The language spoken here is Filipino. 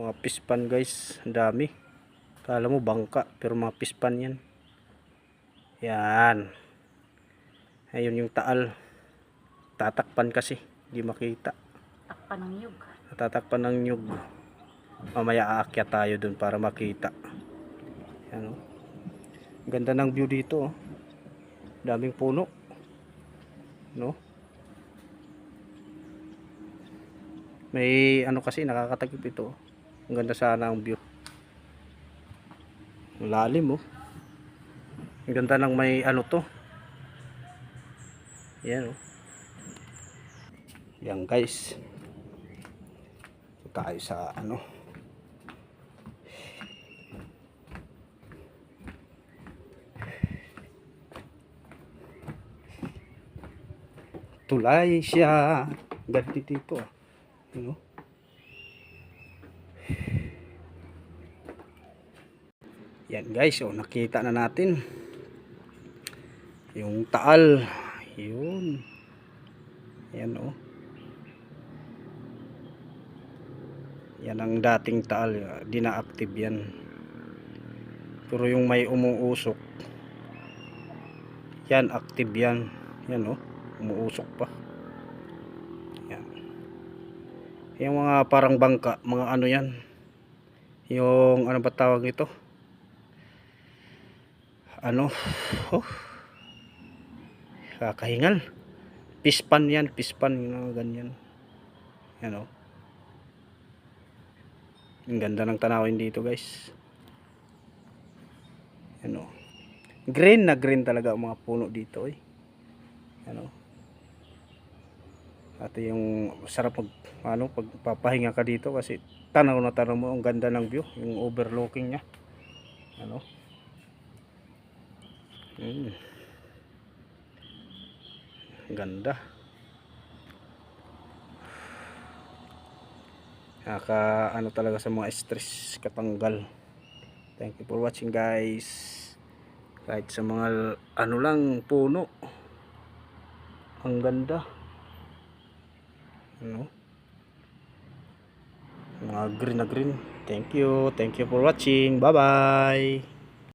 Mga pispan guys, ang dami. Kala mo bangka, pero mga pispan yan. Yan. Ayun yung taal. Tatakpan kasi, hindi makita. Takpan ng nyug. Tatakpan ng nyug. Mamaya aakyat tayo dun para makita. Yan oh. Ganda ng view dito oh. Daming puno. No? May ano kasi nakakatakip ito. Ang ganda sana ang view. Ang lalim oh. Ang ganda ng may ano to. Yan oh. Yan guys. Tayo sa ano. Tulay siya. Ganda dito ah. You know? Yan guys, oh, nakita na natin yung taal. Yun. Yan oh. Yan ang dating taal, di na active yan. Pero yung may umuusok, yan active yan. Yan oh, umuusok pa. Yan. Yung mga parang bangka, mga ano yan. Yung ano ba tawag ito? Ano? Oh. Kakahingal. Pispan yan, pispan, yung ganyan. Yan oh. Ang ganda ng tanawin dito guys. Yan oh. Green na green talaga ang mga puno dito eh. Yan oh. At yung sarap pagpapahinga ka dito kasi tanaw na tanaw mo ang ganda ng view, yung overlooking niya. Ano? Ganda. Ano talaga sa mga stress katanggal. Thank you for watching guys. Kahit sa mga ano lang puno. Ang ganda. Ano? Mga green na green. Thank you for watching. Bye bye.